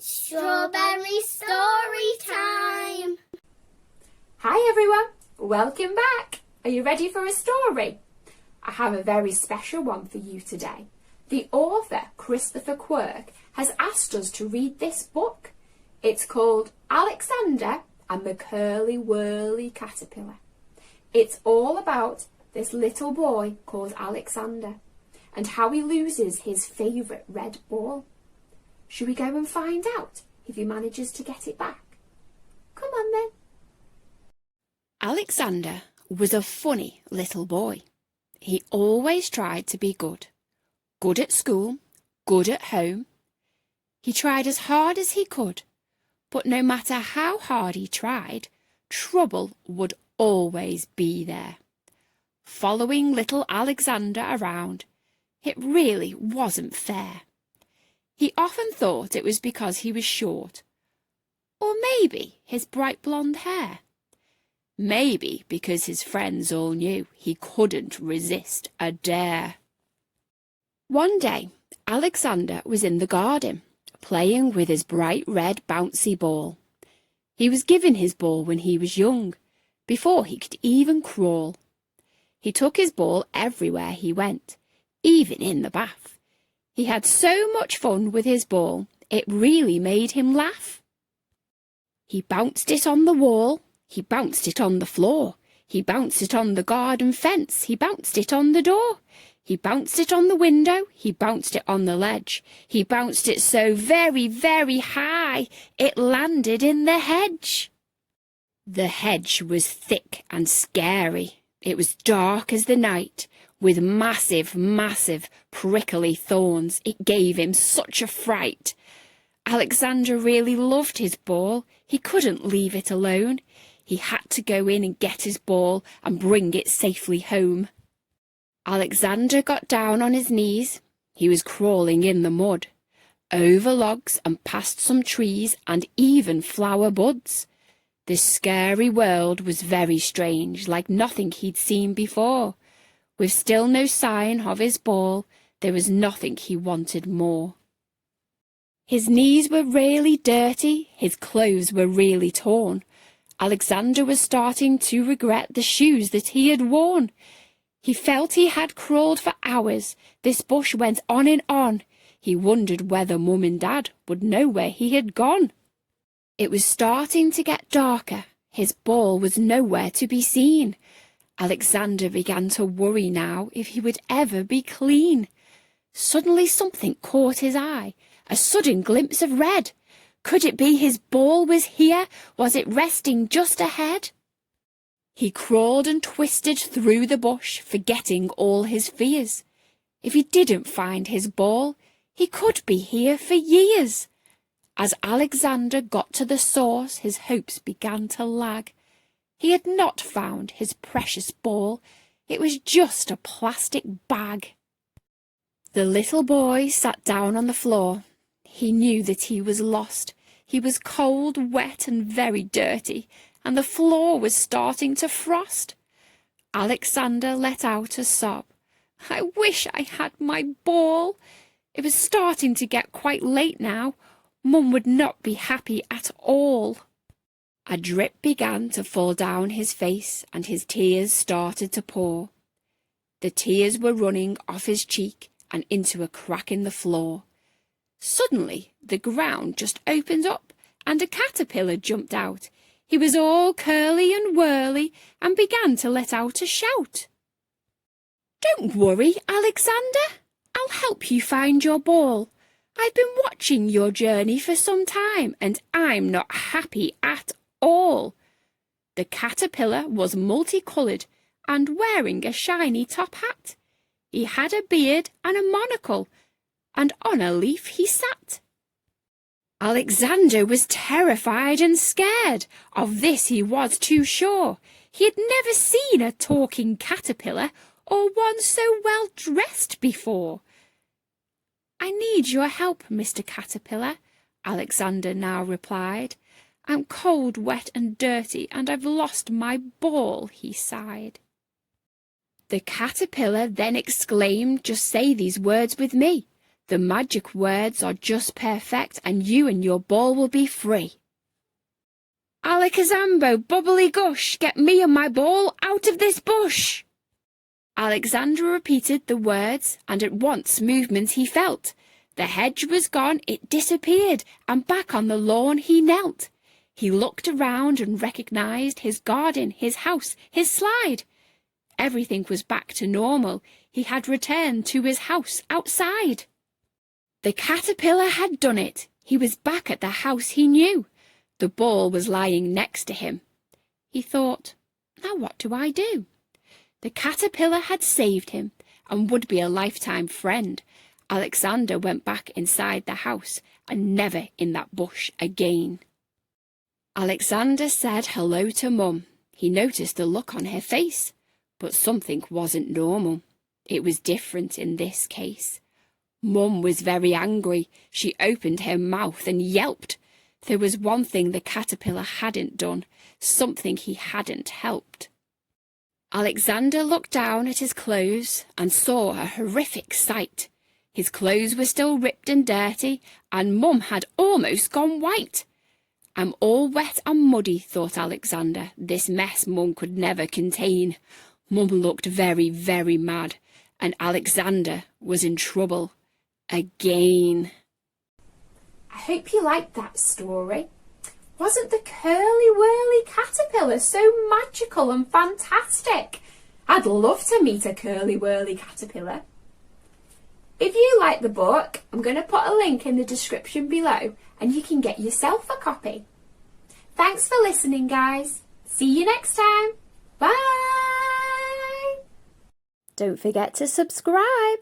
Strawberry story time! Hi everyone, welcome back. Are you ready for a story? I have a very special one for you today. The author, Christopher Quirk, has asked us to read this book. It's called Alexander and the Curly Wurly Caterpillar. It's all about this little boy called Alexander and how he loses his favourite red ball. Should we go and find out if he manages to get it back? Come on then. Alexander was a funny little boy. He always tried to be good. Good at school, good at home. He tried as hard as he could, but no matter how hard he tried, trouble would always be there. Following little Alexander around, it really wasn't fair. He often thought it was because he was short, or maybe his bright blonde hair. Maybe because his friends all knew he couldn't resist a dare. One day, Alexander was in the garden, playing with his bright red bouncy ball. He was given his ball when he was young, before he could even crawl. He took his ball everywhere he went, even in the bath. He had so much fun with his ball, it really made him laugh. He bounced it on the wall, he bounced it on the floor, he bounced it on the garden fence, he bounced it on the door. He bounced it on the window, he bounced it on the ledge. He bounced it so very, very high, it landed in the hedge. The hedge was thick and scary. It was dark as the night, with massive, massive, prickly thorns. It gave him such a fright. Alexander really loved his ball. He couldn't leave it alone. He had to go in and get his ball and bring it safely home. Alexander got down on his knees. He was crawling in the mud, over logs and past some trees and even flower buds. This scary world was very strange, like nothing he'd seen before. With still no sign of his ball, there was nothing he wanted more. His knees were really dirty, his clothes were really torn. Alexander was starting to regret the shoes that he had worn. He felt he had crawled for hours. This bush went on and on. He wondered whether Mum and Dad would know where he had gone. It was starting to get darker. His ball was nowhere to be seen. Alexander began to worry now if he would ever be clean. Suddenly something caught his eye, a sudden glimpse of red. Could it be his ball was here? Was it resting just ahead? He crawled and twisted through the bush, forgetting all his fears. If he didn't find his ball, he could be here for years. As Alexander got to the source, his hopes began to lag. He had not found his precious ball. It was just a plastic bag. The little boy sat down on the floor. He knew that he was lost. He was cold, wet and very dirty, and the floor was starting to frost. Alexander let out a sob. I wish I had my ball. It was starting to get quite late now. Mum would not be happy at all. A drip began to fall down his face, and his tears started to pour. The tears were running off his cheek and into a crack in the floor. Suddenly, the ground just opened up, and a caterpillar jumped out. He was all curly and whirly, and began to let out a shout. Don't worry, Alexander. I'll help you find your ball. I've been watching your journey for some time, and I'm not happy at all. The caterpillar was multicoloured and wearing a shiny top hat. He had a beard and a monocle, and on a leaf he sat. Alexander was terrified and scared. Of this he was too sure. He had never seen a talking caterpillar or one so well dressed before. I need your help, Mr. Caterpillar, Alexander now replied. I'm cold, wet and dirty, and I've lost my ball, he sighed. The caterpillar then exclaimed, just say these words with me. The magic words are just perfect, and you and your ball will be free. Alakazambo, bubbly gush, get me and my ball out of this bush. Alexander repeated the words, and at once movement he felt. The hedge was gone, it disappeared, and back on the lawn he knelt. He looked around and recognised his garden, his house, his slide. Everything was back to normal. He had returned to his house outside. The caterpillar had done it. He was back at the house he knew. The ball was lying next to him. He thought, now what do I do? The caterpillar had saved him and would be a lifetime friend. Alexander went back inside the house and never in that bush again. Alexander said hello to Mum. He noticed the look on her face, but something wasn't normal. It was different in this case. Mum was very angry. She opened her mouth and yelped. There was one thing the caterpillar hadn't done, something he hadn't helped. Alexander looked down at his clothes and saw a horrific sight. His clothes were still ripped and dirty, and Mum had almost gone white. I'm all wet and muddy, thought Alexander. This mess Mum could never contain. Mum looked very, very mad, and Alexander was in trouble again. I hope you liked that story. Wasn't the Curly Wurly Caterpillar so magical and fantastic? I'd love to meet a Curly Wurly Caterpillar. If you like the book, I'm going to put a link in the description below and you can get yourself a copy. Thanks for listening, guys. See you next time. Bye! Don't forget to subscribe.